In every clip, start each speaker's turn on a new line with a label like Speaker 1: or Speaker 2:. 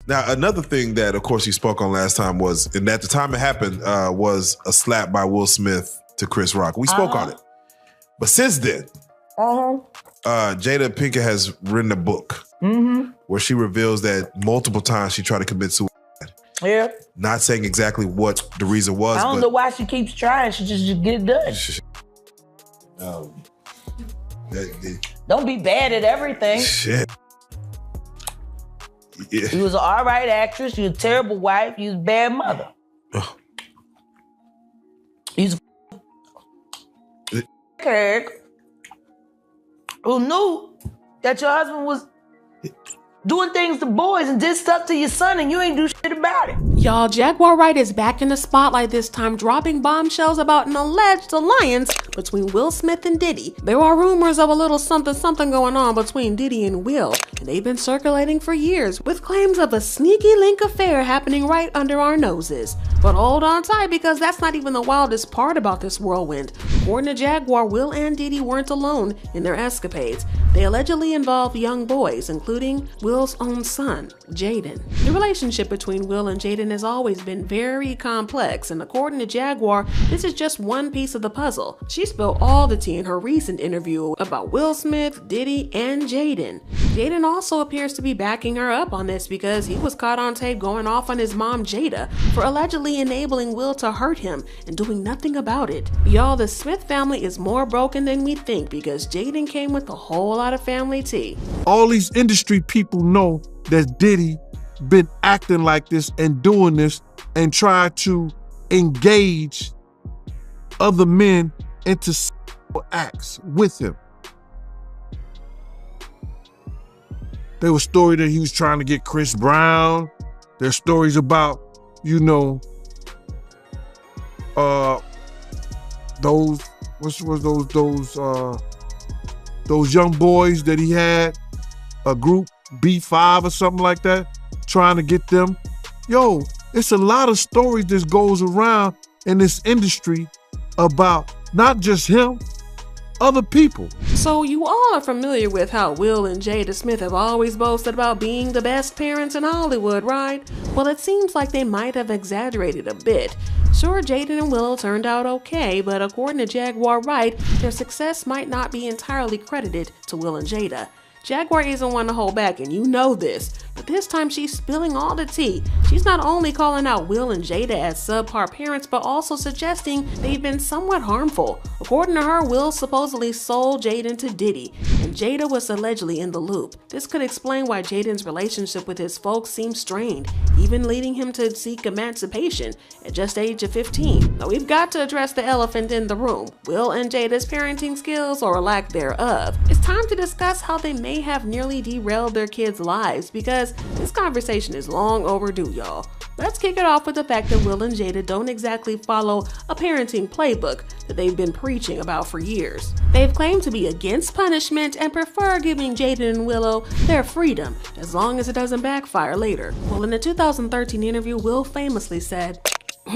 Speaker 1: Now, another thing that, of course, you spoke on last time was, and at the time it happened, was a slap by Will Smith to Chris Rock. We spoke on it. But since then, Jada Pinkett has written a book where she reveals that multiple times she tried to commit suicide.
Speaker 2: Yeah.
Speaker 1: Not saying exactly what the reason was.
Speaker 2: I don't know why she keeps trying. She just get it done. Don't be bad at everything.
Speaker 1: Shit. Yeah.
Speaker 2: You was an all right actress. You was a terrible wife. You was a bad mother. You was a kid who knew that your husband was doing things to boys and did stuff to your son and you ain't do shit about it.
Speaker 3: Y'all, Jaguar Wright is back in the spotlight this time, dropping bombshells about an alleged alliance between Will Smith and Diddy. There are rumors of a little something going on between Diddy and Will, and they've been circulating for years, with claims of a sneaky link affair happening right under our noses. But hold on tight, because that's not even the wildest part about this whirlwind. According to Jaguar, Will and Diddy weren't alone in their escapades. They allegedly involved young boys, including Will's own son, Jaden. The relationship between Will and Jaden has always been very complex, and according to Jaguar, this is just one piece of the puzzle. She spilled all the tea in her recent interview about Will Smith, Diddy, and Jaden. Jaden also appears to be backing her up on this because he was caught on tape going off on his mom, Jada, for allegedly enabling Will to hurt him and doing nothing about it. Y'all, the Smith family is more broken than we think because Jaden came with a whole lot of family tea.
Speaker 4: All these industry people know that Diddy been acting like this and doing this and try to engage other men into acts with him. There was story that he was trying to get Chris Brown. There's stories about, you know, those young boys that he had, a group B5 or something like that, trying to get them. Yo, it's a lot of stories that goes around in this industry about not just him, other people.
Speaker 3: So you all are familiar with how Will and Jada Smith have always boasted about being the best parents in Hollywood, right? Well, it seems like they might have exaggerated a bit. Sure, Jaden and Will turned out okay, but according to Jaguar Wright, their success might not be entirely credited to Will and Jada. Jaguar isn't one to hold back, and you know this, but this time she's spilling all the tea. She's not only calling out Will and Jada as subpar parents, but also suggesting they've been somewhat harmful. According to her, Will supposedly sold Jaden to Diddy, and Jada was allegedly in the loop. This could explain why Jaden's relationship with his folks seems strained, even leading him to seek emancipation at just the age of 15. Now we've got to address the elephant in the room, Will and Jada's parenting skills or lack thereof. It's time to discuss how they may have nearly derailed their kids' lives, because this conversation is long overdue, y'all. Let's kick it off with the fact that Will and Jada don't exactly follow a parenting playbook that they've been preaching about for years. They've claimed to be against punishment and prefer giving Jaden and Willow their freedom as long as it doesn't backfire later. Well, in a 2013 interview, Will famously said,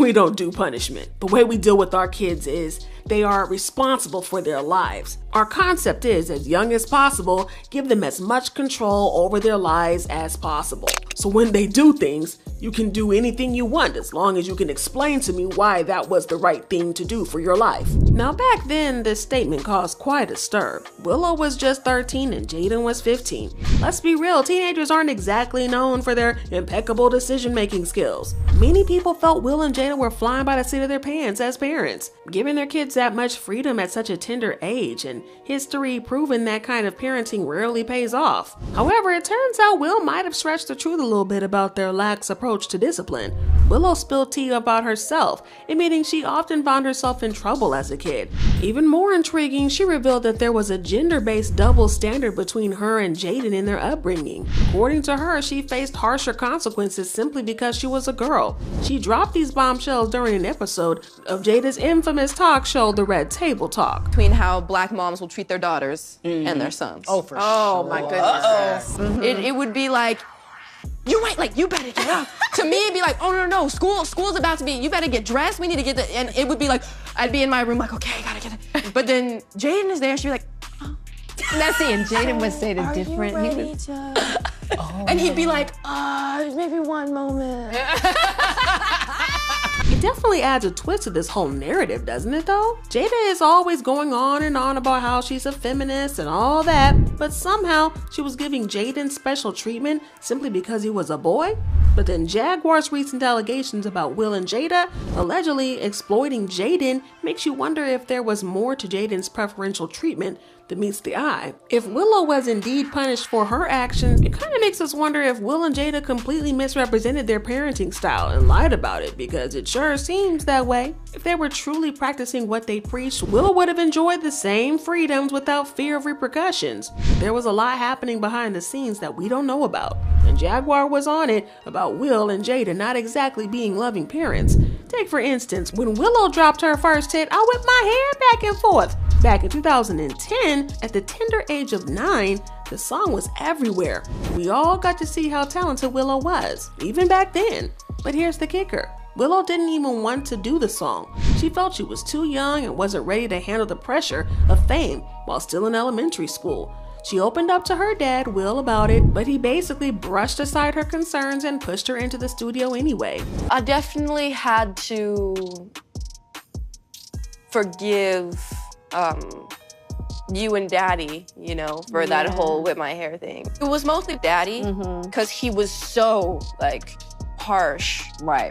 Speaker 3: "We don't do punishment. The way we deal with our kids is they are responsible for their lives. Our concept is, as young as possible, give them as much control over their lives as possible. So when they do things, you can do anything you want as long as you can explain to me why that was the right thing to do for your life." Now back then, this statement caused quite a stir. Willow was just 13 and Jaden was 15. Let's be real, teenagers aren't exactly known for their impeccable decision-making skills. Many people felt Will and Jada were flying by the seat of their pants as parents, giving their kids that much freedom at such a tender age, and history proving that kind of parenting rarely pays off. However, it turns out Will might have stretched the truth a little bit about their lax approach to discipline. Willow spilled tea about herself, admitting she often found herself in trouble as a kid. Even more intriguing, she revealed that there was a gender-based double standard between her and Jaden in their upbringing. According to her, she faced harsher consequences simply because she was a girl. She dropped these bombshells during an episode of Jada's infamous talk show, The Red Table Talk.
Speaker 5: Between how black moms will treat their daughters and their sons.
Speaker 2: Oh, for sure.
Speaker 5: Oh, my goodness. It would be like, you're right, like, you better get up. To me, it'd be like, oh, no, school's about to be, you better get dressed, we need to get the, and it would be like, I'd be in my room like, okay, I gotta get it. But then Jaden is there, she'd be like, oh.
Speaker 6: Now see, and Jaden would say the different.
Speaker 5: Are you ready to And he'd be like, maybe one moment.
Speaker 3: It definitely adds a twist to this whole narrative, doesn't it though? Jada is always going on and on about how she's a feminist and all that, but somehow she was giving Jaden special treatment simply because he was a boy? But then Jaguar's recent allegations about Will and Jada allegedly exploiting Jaden makes you wonder if there was more to Jaden's preferential treatment that meets the eye. If Willow was indeed punished for her actions, it kind of makes us wonder if Will and Jada completely misrepresented their parenting style and lied about it, because it sure seems that way. If they were truly practicing what they preached, Willow would have enjoyed the same freedoms without fear of repercussions. There was a lot happening behind the scenes that we don't know about, and Jaguar was on it about Will and Jada not exactly being loving parents. Take for instance, when Willow dropped her first hit, I whipped my hair back and forth. Back in 2010, at the tender age of 9, the song was everywhere. We all got to see how talented Willow was, even back then. But here's the kicker. Willow didn't even want to do the song. She felt she was too young and wasn't ready to handle the pressure of fame while still in elementary school. She opened up to her dad, Will, about it, but he basically brushed aside her concerns and pushed her into the studio anyway.
Speaker 5: I definitely had to forgive you and Daddy, you know, for that whole whip my hair thing. It was mostly Daddy, because he was so, like, harsh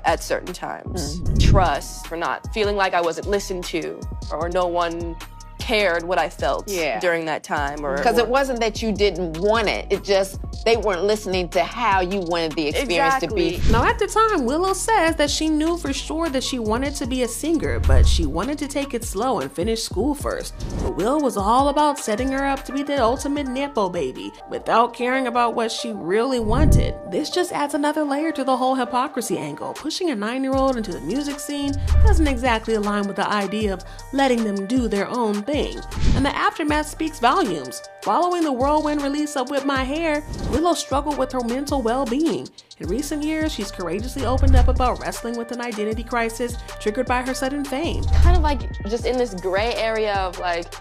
Speaker 5: at certain times. Trust, for not feeling like I wasn't listened to, or no one cared what I felt during that time.
Speaker 6: Because it wasn't that you didn't want it, it just they weren't listening to how you wanted the experience to be.
Speaker 3: Now at the time, Willow says that she knew for sure that she wanted to be a singer, but she wanted to take it slow and finish school first. But Will was all about setting her up to be the ultimate Nepo baby, without caring about what she really wanted. This just adds another layer to the whole hypocrisy angle. Pushing a 9-year-old into the music scene doesn't exactly align with the idea of letting them do their own thing. And the aftermath speaks volumes. Following the whirlwind release of Whip My Hair, Willow struggled with her mental well-being. In recent years, she's courageously opened up about wrestling with an identity crisis triggered by her sudden fame.
Speaker 5: Kind of like just in this gray area of like,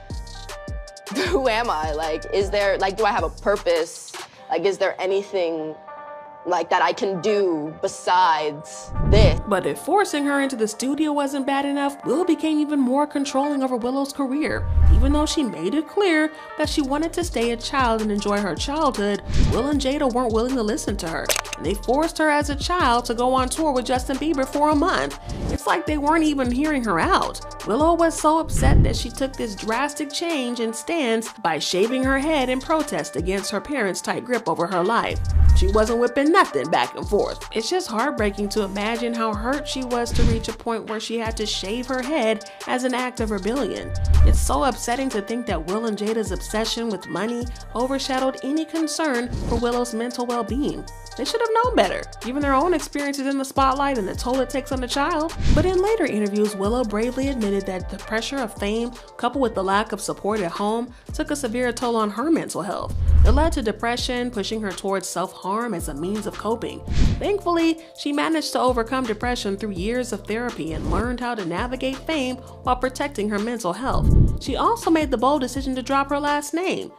Speaker 5: who am I? Like, is there, like, do I have a purpose? Like, is there anything like that I can do besides this?
Speaker 3: But if forcing her into the studio wasn't bad enough, Will became even more controlling over Willow's career. Even though she made it clear that she wanted to stay a child and enjoy her childhood, Will and Jada weren't willing to listen to her. And they forced her as a child to go on tour with Justin Bieber for a month. It's like they weren't even hearing her out. Willow was so upset that she took this drastic change in stance by shaving her head in protest against her parents' tight grip over her life. She wasn't whipping nothing back and forth. It's just heartbreaking to imagine how hurt she was to reach a point where she had to shave her head as an act of rebellion. It's so upsetting to think that Will and Jada's obsession with money overshadowed any concern for Willow's mental well-being. They should have known better, given their own experiences in the spotlight and the toll it takes on the child. But in later interviews, Willow bravely admitted that the pressure of fame, coupled with the lack of support at home, took a severe toll on her mental health. It led to depression, pushing her towards self-harm as a means of coping. Thankfully, she managed to overcome depression through years of therapy and learned how to navigate fame while protecting her mental health. She also made the bold decision to drop her last name,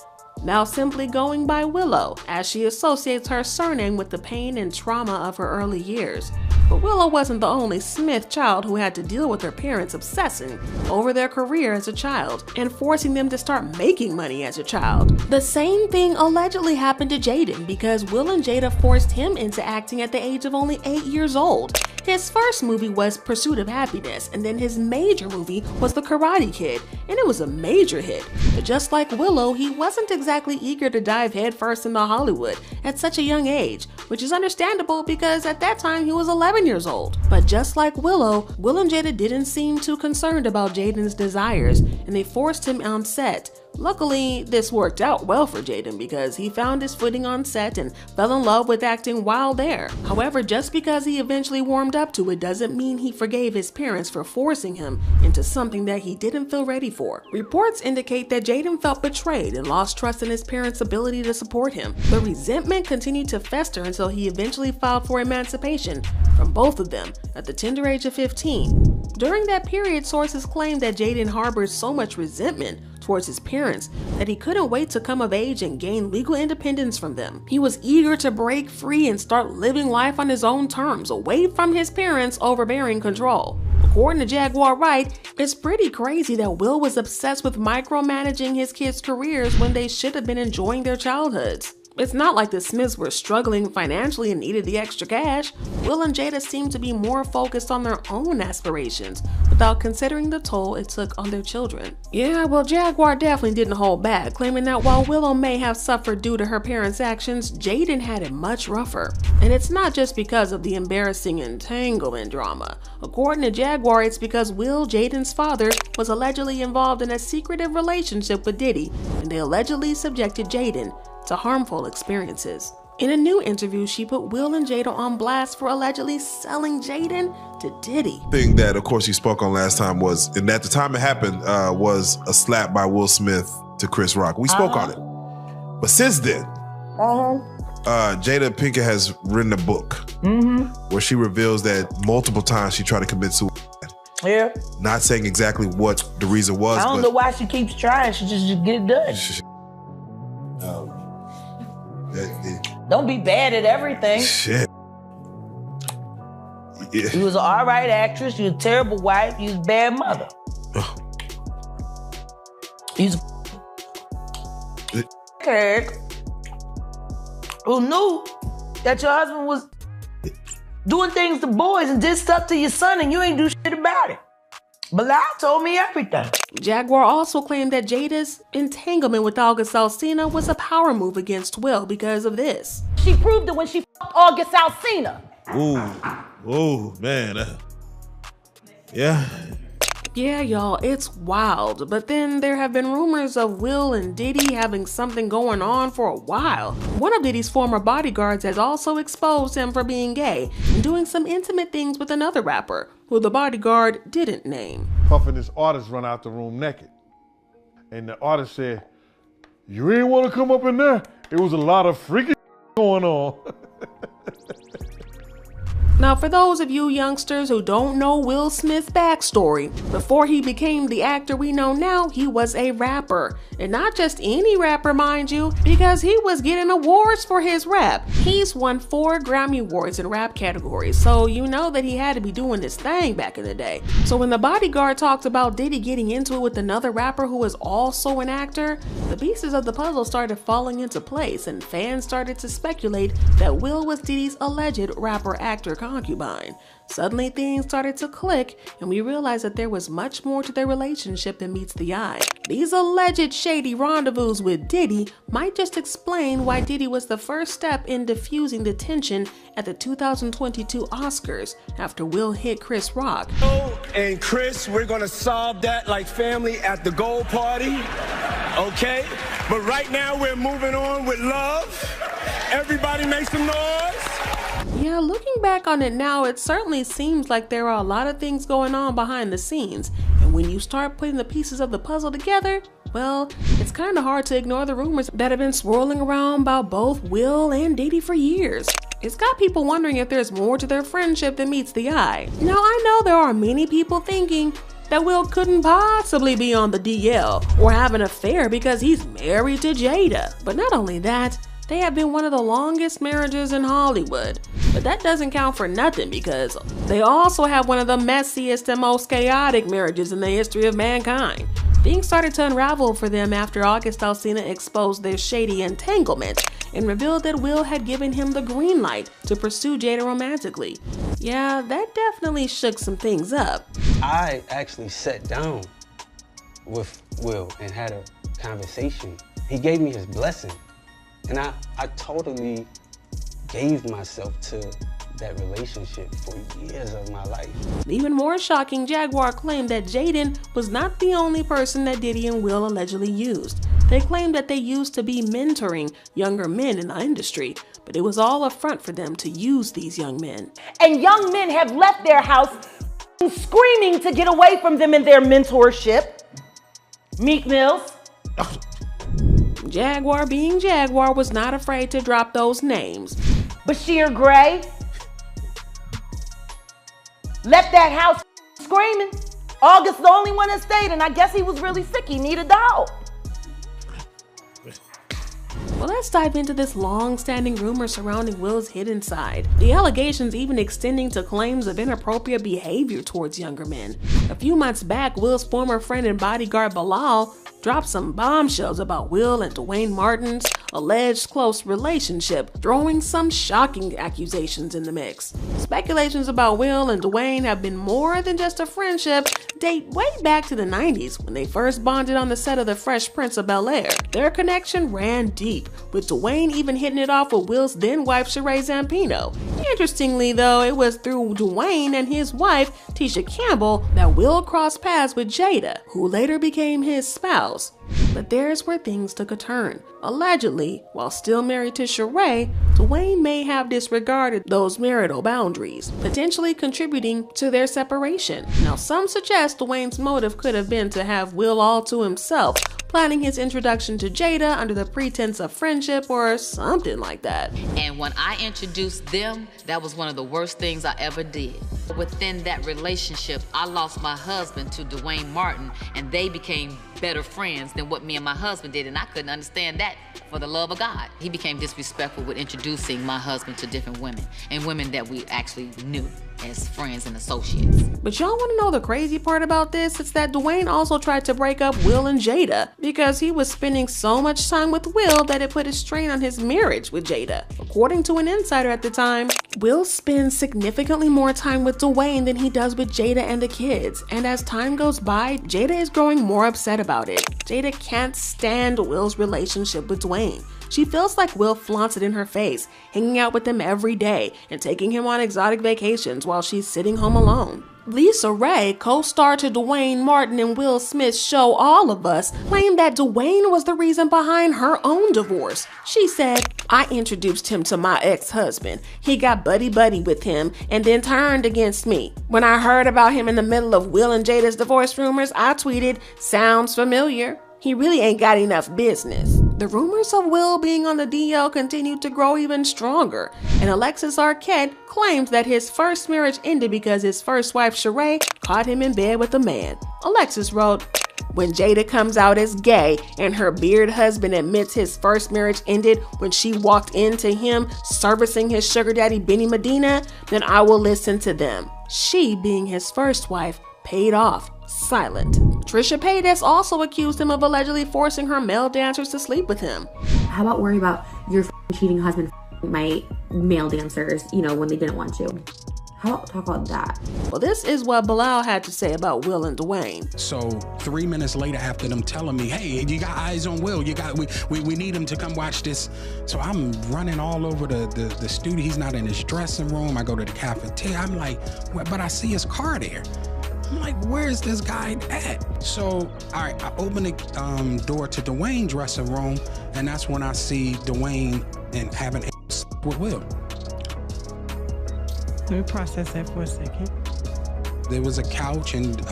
Speaker 3: now simply going by Willow, as she associates her surname with the pain and trauma of her early years. But Willow wasn't the only Smith child who had to deal with her parents obsessing over their career as a child and forcing them to start making money as a child. The same thing allegedly happened to Jaden, because Will and Jada forced him into acting at the age of only 8 years old. His first movie was Pursuit of Happiness, and then his major movie was The Karate Kid, and it was a major hit. But just like Willow, he wasn't exactly eager to dive headfirst into Hollywood at such a young age, which is understandable because at that time he was 11 years old. But just like Willow, Will and Jada didn't seem too concerned about Jaden's desires, and they forced him on set. Luckily, this worked out well for Jaden because he found his footing on set and fell in love with acting while there. However, just because he eventually warmed up to it doesn't mean he forgave his parents for forcing him into something that he didn't feel ready for. Reports indicate that Jaden felt betrayed and lost trust in his parents' ability to support him. The resentment continued to fester until he eventually filed for emancipation from both of them at the tender age of 15. During that period, sources claim that Jaden harbored so much resentment towards his parents that he couldn't wait to come of age and gain legal independence from them. He was eager to break free and start living life on his own terms, away from his parents' overbearing control. According to Jaguar Wright, it's pretty crazy that Will was obsessed with micromanaging his kids' careers when they should have been enjoying their childhoods. It's not like the Smiths were struggling financially and needed the extra cash. Will and Jada seemed to be more focused on their own aspirations without considering the toll it took on their children. Yeah, well, Jaguar definitely didn't hold back, claiming that while Willow may have suffered due to her parents' actions, Jaden had it much rougher. And it's not just because of the embarrassing entanglement drama. According to Jaguar, it's because Will, Jaden's father, was allegedly involved in a secretive relationship with Diddy, and they allegedly subjected Jaden to harmful experiences. In a new interview, she put Will and Jada on blast for allegedly selling Jaden to Diddy.
Speaker 1: Thing that, of course, he spoke on last time was, and at the time it happened, was a slap by Will Smith to Chris Rock. We spoke on it. But since then, Jada Pinkett has written a book where she reveals that multiple times she tried to commit suicide.
Speaker 2: Yeah.
Speaker 1: Not saying exactly what the reason was.
Speaker 2: I don't know why she keeps trying. She just get it done. Don't be bad at everything.
Speaker 1: Shit. Yeah.
Speaker 2: You was an all right actress. You was a terrible wife. You was a bad mother. You was a kid who knew that your husband was doing things to boys and did stuff to your son and you ain't do shit about it. Bilal told me everything.
Speaker 3: Jaguar also claimed that Jada's entanglement with August Alsina was a power move against Will because of this.
Speaker 7: She proved it when she fucked August Alsina.
Speaker 8: Ooh, man. Yeah.
Speaker 3: Yeah, y'all, it's wild. But then there have been rumors of Will and Diddy having something going on for a while. One of Diddy's former bodyguards has also exposed him for being gay and doing some intimate things with another rapper, who the bodyguard didn't name.
Speaker 4: Puff and this artist run out the room naked. And the artist said, "You ain't want to come up in there? It was a lot of freaky going on."
Speaker 3: Now, for those of you youngsters who don't know Will Smith's backstory, before he became the actor we know now, he was a rapper. And not just any rapper, mind you, because he was getting awards for his rap. He's won 4 Grammy Awards in rap categories, so you know that he had to be doing this thing back in the day. So when the bodyguard talked about Diddy getting into it with another rapper who was also an actor, the pieces of the puzzle started falling into place and fans started to speculate that Will was Diddy's alleged rapper-actor concubine. Suddenly things started to click and we realized that there was much more to their relationship than meets the eye. These alleged shady rendezvous with Diddy might just explain why Diddy was the first step in diffusing the tension at the 2022 Oscars after Will hit Chris Rock.
Speaker 9: And Chris, we're gonna solve that like family at the gold party, okay? But right now we're moving on with love. Everybody make some noise.
Speaker 3: Yeah, looking back on it now, it certainly seems like there are a lot of things going on behind the scenes. And when you start putting the pieces of the puzzle together, well, it's kind of hard to ignore the rumors that have been swirling around about both Will and Diddy for years. It's got people wondering if there's more to their friendship than meets the eye. Now, I know there are many people thinking that Will couldn't possibly be on the DL or have an affair because he's married to Jada. But not only that, they have been one of the longest marriages in Hollywood. But that doesn't count for nothing because they also have one of the messiest and most chaotic marriages in the history of mankind. Things started to unravel for them after August Alsina exposed their shady entanglement and revealed that Will had given him the green light to pursue Jada romantically. Yeah, that definitely shook some things up.
Speaker 10: I actually sat down with Will and had a conversation. He gave me his blessing. And I totally gave myself to that relationship for years of my life.
Speaker 3: Even more shocking, Jaguar claimed that Jaden was not the only person that Diddy and Will allegedly used. They claimed that they used to be mentoring younger men in the industry, but it was all a front for them to use these young men.
Speaker 7: And young men have left their house screaming to get away from them in their mentorship. Meek Mills.
Speaker 3: Jaguar, being Jaguar, was not afraid to drop those names.
Speaker 7: Bashir Gray left that house screaming. August the only one that stayed, and I guess he was really sick. He needed the help.
Speaker 3: Well, let's dive into this long-standing rumor surrounding Will's hidden side. The allegations even extending to claims of inappropriate behavior towards younger men. A few months back, Will's former friend and bodyguard Bilal dropped some bombshells about Will and Dwayne Martin's alleged close relationship, throwing some shocking accusations in the mix. Speculations about Will and Dwayne have been more than just a friendship, date way back to the 90s when they first bonded on the set of The Fresh Prince of Bel-Air. Their connection ran deep, with Dwayne even hitting it off with Will's then wife Sheree Zampino. Interestingly though, it was through Dwayne and his wife Tisha Campbell that Will crossed paths with Jada, who later became his spouse. But there's where things took a turn. Allegedly, while still married to Sheree, Dwayne may have disregarded those marital boundaries, potentially contributing to their separation. Now, some suggest Dwayne's motive could have been to have Will all to himself, planning his introduction to Jada under the pretense of friendship or something like that.
Speaker 11: And when I introduced them, that was one of the worst things I ever did. Within that relationship, I lost my husband to Dwayne Martin, and they became better friends than what me and my husband did, and I couldn't understand that for the love of God. He became disrespectful with introducing my husband to different women, and women that we actually knew as friends and associates.
Speaker 3: But y'all want to know the crazy part about this? It's that Dwayne also tried to break up Will and Jada because he was spending so much time with Will that it put a strain on his marriage with Jada. According to an insider at the time, Will spends significantly more time with Dwayne than he does with Jada and the kids, and as time goes by, Jada is growing more upset about it. Jada can't stand Will's relationship with Dwayne. She feels like Will flaunts it in her face, hanging out with him every day and taking him on exotic vacations while she's sitting home alone. Lisa Ray, co-star to Dwayne Martin and Will Smith's show All of Us, claimed that Dwayne was the reason behind her own divorce. She said, "I introduced him to my ex-husband. He got buddy-buddy with him and then turned against me. When I heard about him in the middle of Will and Jada's divorce rumors, I tweeted, 'Sounds familiar. He really ain't got enough business.'" The rumors of Will being on the DL continued to grow even stronger, and Alexis Arquette claimed that his first marriage ended because his first wife Sheree caught him in bed with a man. Alexis wrote, "When Jada comes out as gay and her beard husband admits his first marriage ended when she walked into him servicing his sugar daddy Benny Medina, then I will listen to them." She, being his first wife, paid off silent. Trisha Paytas also accused him of allegedly forcing her male dancers to sleep with him.
Speaker 12: How about worry about your cheating husband my male dancers, when they didn't want to? How about talk about that?
Speaker 3: Well, this is what Bilal had to say about Will and Dwayne.
Speaker 13: So 3 minutes later, after them telling me, "Hey, you got eyes on Will, we need him to come watch this." So I'm running all over the studio. He's not in his dressing room. I go to the cafeteria. I'm like, but I see his car there. I'm like, where's this guy at? So, all right, I open the door to Dwayne's dressing room, and that's when I see Dwayne and having with Will.
Speaker 14: Let me process that for a second.
Speaker 13: There was a couch, and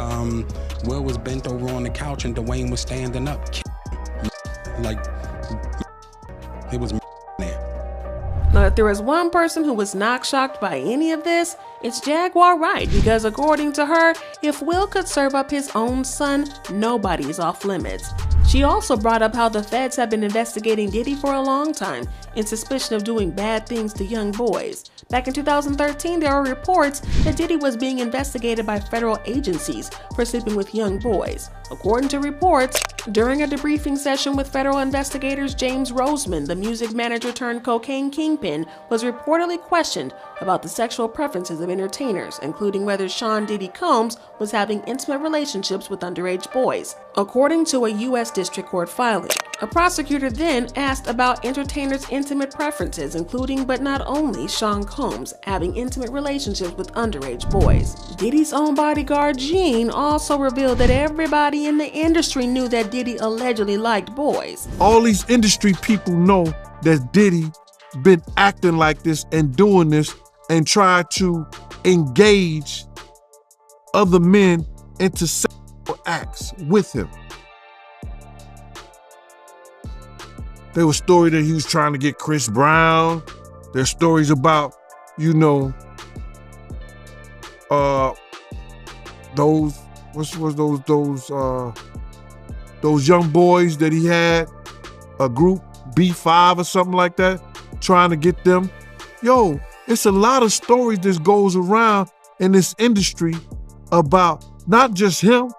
Speaker 13: Will was bent over on the couch, and Dwayne was standing up. Like, it was there.
Speaker 3: Now, if there was one person who was not shocked by any of this, it's Jaguar Wright, because according to her, if Will could serve up his own son, nobody's off limits. She also brought up how the feds have been investigating Diddy for a long time in suspicion of doing bad things to young boys. Back in 2013, there were reports that Diddy was being investigated by federal agencies for sleeping with young boys. According to reports, during a debriefing session with federal investigators, James Roseman, the music manager turned cocaine kingpin, was reportedly questioned about the sexual preferences of entertainers, including whether Sean Diddy Combs was having intimate relationships with underage boys, according to a U.S. District Court filing. A prosecutor then asked about entertainers' intimate preferences, including but not only Sean Combs having intimate relationships with underage boys. Diddy's own bodyguard, Gene, also revealed that everybody in the industry knew that Diddy allegedly liked boys.
Speaker 4: All these industry people know that Diddy been acting like this and doing this and try to engage other men into sexual acts with him. There was a story that he was trying to get Chris Brown. There's stories about, those young boys that he had, a group, B5 or something like that, trying to get them. Yo, it's a lot of stories that goes around in this industry about not just him,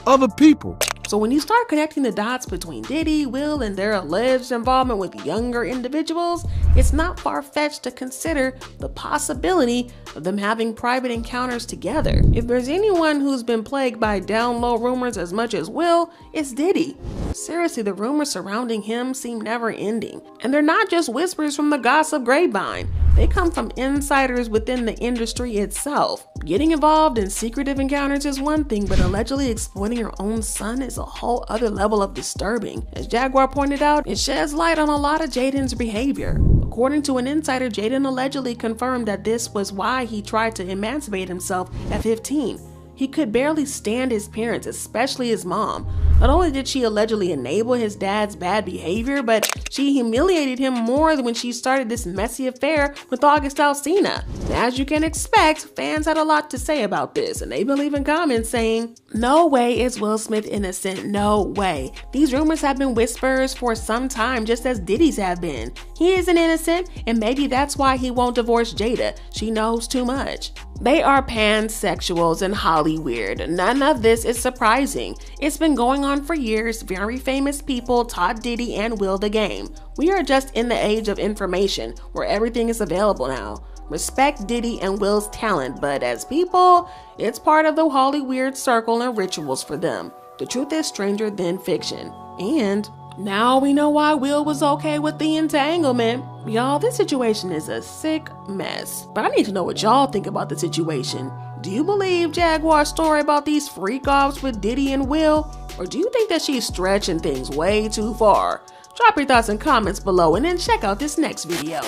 Speaker 4: other people.
Speaker 3: So when you start connecting the dots between Diddy, Will, and their alleged involvement with younger individuals, it's not far-fetched to consider the possibility of them having private encounters together. If there's anyone who's been plagued by down-low rumors as much as Will, it's Diddy. Seriously, the rumors surrounding him seem never-ending. And they're not just whispers from the gossip grapevine. They come from insiders within the industry itself. Getting involved in secretive encounters is one thing, but allegedly exploiting your own son is a whole other level of disturbing. As Jaguar pointed out, it sheds light on a lot of Jaden's behavior. According to an insider, Jaden allegedly confirmed that this was why he tried to emancipate himself at 15. He could barely stand his parents, especially his mom. Not only did she allegedly enable his dad's bad behavior, but she humiliated him more when she started this messy affair with August Alsina. As you can expect, fans had a lot to say about this, and they been leaving comments saying, "No way is Will Smith innocent, no way. These rumors have been whispers for some time, just as Diddy's have been. He isn't innocent, and maybe that's why he won't divorce Jada. She knows too much." They are pansexuals and Hollyweird. None of this is surprising. It's been going on for years. Very famous people taught Diddy and Will the game. We are just in the age of information, where everything is available now. Respect Diddy and Will's talent, but as people, it's part of the Hollyweird circle and rituals for them. The truth is stranger than fiction. And now we know why Will was okay with the entanglement. Y'all, this situation is a sick mess. But I need to know what y'all think about the situation. Do you believe Jaguar's story about these freak-offs with Diddy and Will? Or do you think that she's stretching things way too far? Drop your thoughts in comments below and then check out this next video.